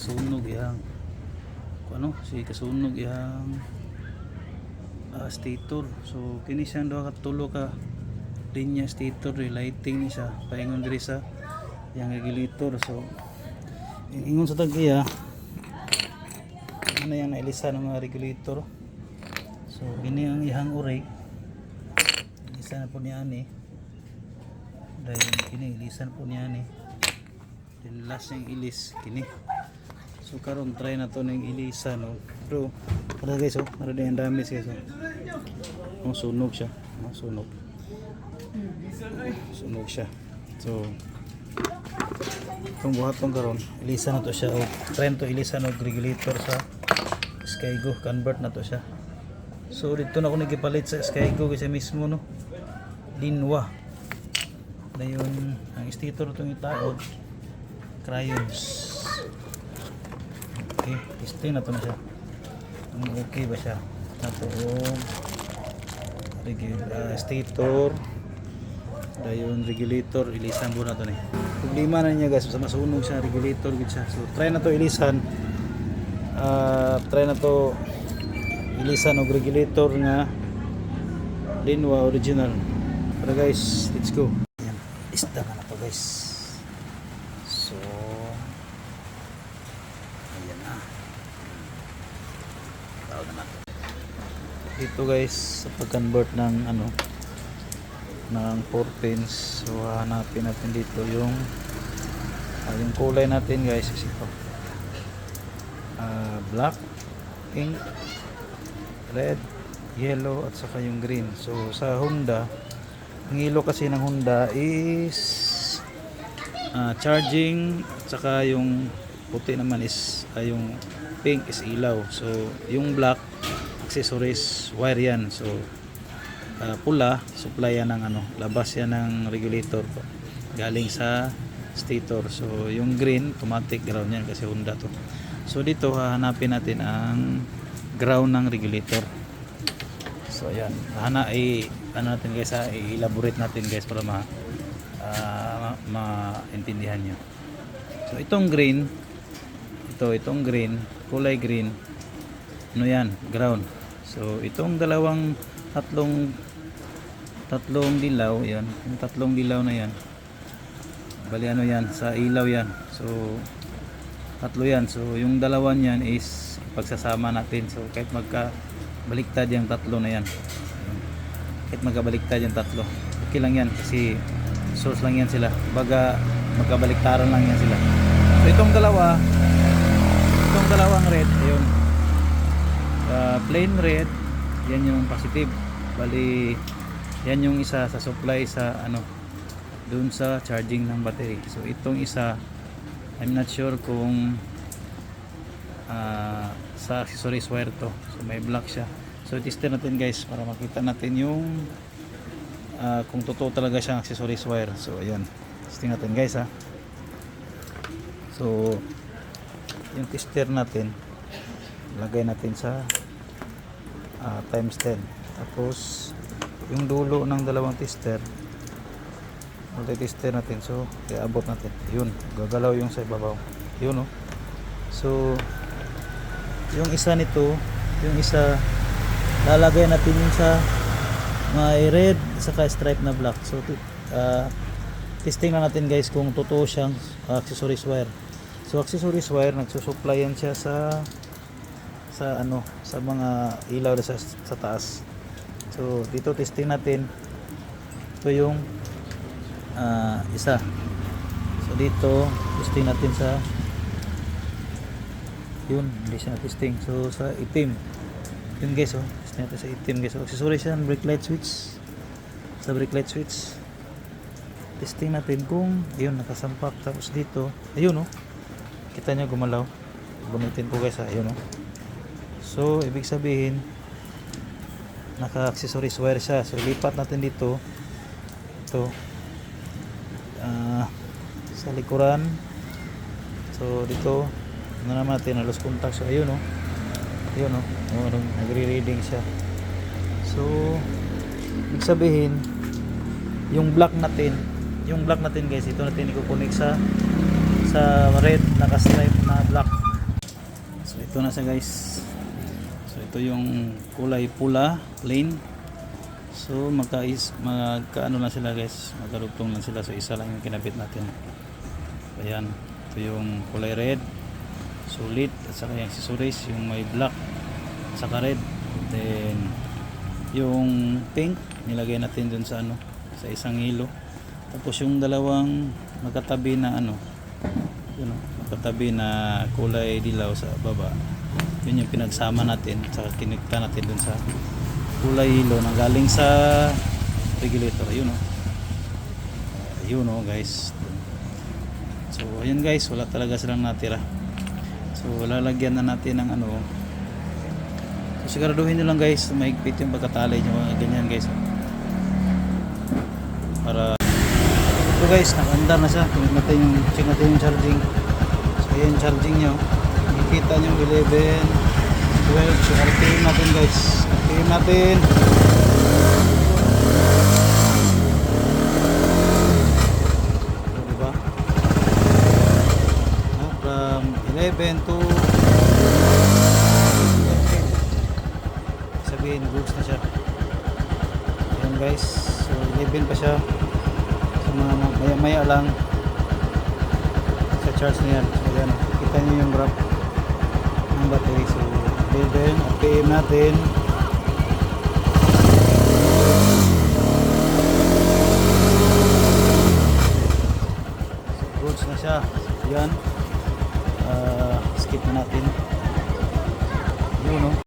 Sunog yang si kasunog yang stator. So kini siya duha ka tulo ka linya stator, lighting ni siya paingon diri sa yang regulator. So ingon sa tagiya ano yang nailisa ng mga regulator. So kini ang ihang uray, ilisa na po niya ni dahil kini ilisan po niya ni, then last yung ilis kini. So karon try na to ng ilisa, no. Pero para guys, para din ang damage guys. Sunog siya. Sunog siya. So kung buhaton karon, ilisa na to siya. Try na to ilisa ng regulator sa Skygo, convert na to siya. So dito na ako nagipalit sa Skygo kasi mismo, no. Linwa. Dayon ang stator itong itaod, crayons. Okay, testing na to na siya. Okay ba siya? Nato stator, dayon regulator, ilisan po na to ni. Problema na niya guys, sa masunog siya regulator gid siya. So try na to ilisan. Try na to ilisan og regulator nga Linwa original. Pero guys, let's go. Yan, isda na to guys. So ayan na. Tawag na natin. Ito guys, sa pag-convert ng ng 4 pins. So hanapin natin dito yung kulay natin guys, is ito. Black, pink, red, yellow at saka yung green. So sa Honda, ang ilo kasi ng Honda is charging, at saka yung puti naman is yung pink is ilaw. So yung black accessories wire yan. So pula supply yan ng labas yan ng regulator galing sa stator. So yung green automatic ground yan kasi Honda to. So dito hahanapin natin ang ground ng regulator. So ayan, natin guys, i-elaborate natin guys para maintindihan nyo. So itong green, itong green, kulay green, yan, ground. So itong tatlong dilaw, yan, yung tatlong dilaw na yan, bali yan, sa ilaw yan. So tatlo yan. So yung dalawa niyan is pagsasama natin. So kahit magkabaliktad yung tatlo na yan, kahit magkabaliktad yung tatlo, okay lang yan kasi source lang yan sila. Baga magkabaliktaran lang yan sila. So itong dalawang red, ayun, plain red, yan yung positive. Bali yan yung isa sa supply sa dun sa charging ng battery. So itong isa, I'm not sure kung sa accessories wire to. So may black siya. So tester natin guys para makita natin yung kung totoo talaga siyang accessories wire. So ayan, testing natin guys ha. So yung tester natin, lagay natin sa times 10. Tapos yung dulo ng dalawang tester, multi-tester natin. So iabot natin, yun, gagalaw yung sa ibabaw, yun, no. So yung isa nito, yung isa lalagay natin yung sa may red saka stripe na black. So testing na natin guys kung totoo siyang accessories wire. So accessories wire, nagsusupply yan siya sa mga ilaw sa taas. So dito testing natin, ito yung isa. So dito testing natin sa yun, hindi siya testing. So sa itim, yun guys, testing natin sa itim guys. So accessory siya ng brake light switch. Sa brake light switch testing natin kung yun nakasampak. Tapos dito, ayun, kita nyo gumalaw. Gamitin ko guys, ayun. So ibig sabihin naka accessories wire siya. So lipat natin dito, ito sa likuran. So dito naman natin halos contact. So ayun, nagre-reading siya. So ibig sabihin yung black natin guys, ito natin i-connect sa red naka-stripe na black. ito na siya guys. So ito yung kulay pula, plain. So magkaano lang sila guys, magkarugtong lang sila. So isa lang yung kinabit natin. Ayan, ito yung kulay red, solid, at saka yung accessories, yung may black, at saka red. Then yung pink, nilagay natin dun sa ano, sa isang hilo. Tapos yung dalawang magkatabi na ano, yun, magkatabi na kulay dilaw sa baba, yun yung pinagsama natin, saka kinikta natin dun sa kulay hilo na galing sa regulator. Ayun guys. So ayun guys, wala talaga silang natira. So lalagyan na natin ng ano. So siguraduhin nyo lang guys, maigpit yung pagkatali nyo, mga ganyan guys, para ito guys, naka-andar na siya. Check natin yung charging. So ayan yung charging nyo, makikita nyo 11, 12. So RPM natin guys, RPM natin. So, diba? From 11 to sabihin, boost na siya. Ayan guys, so 11 pa siya. So mga maya lang sa charge na yan. So ayan, kita nyo yung graph ng battery. So 11, RPM natin.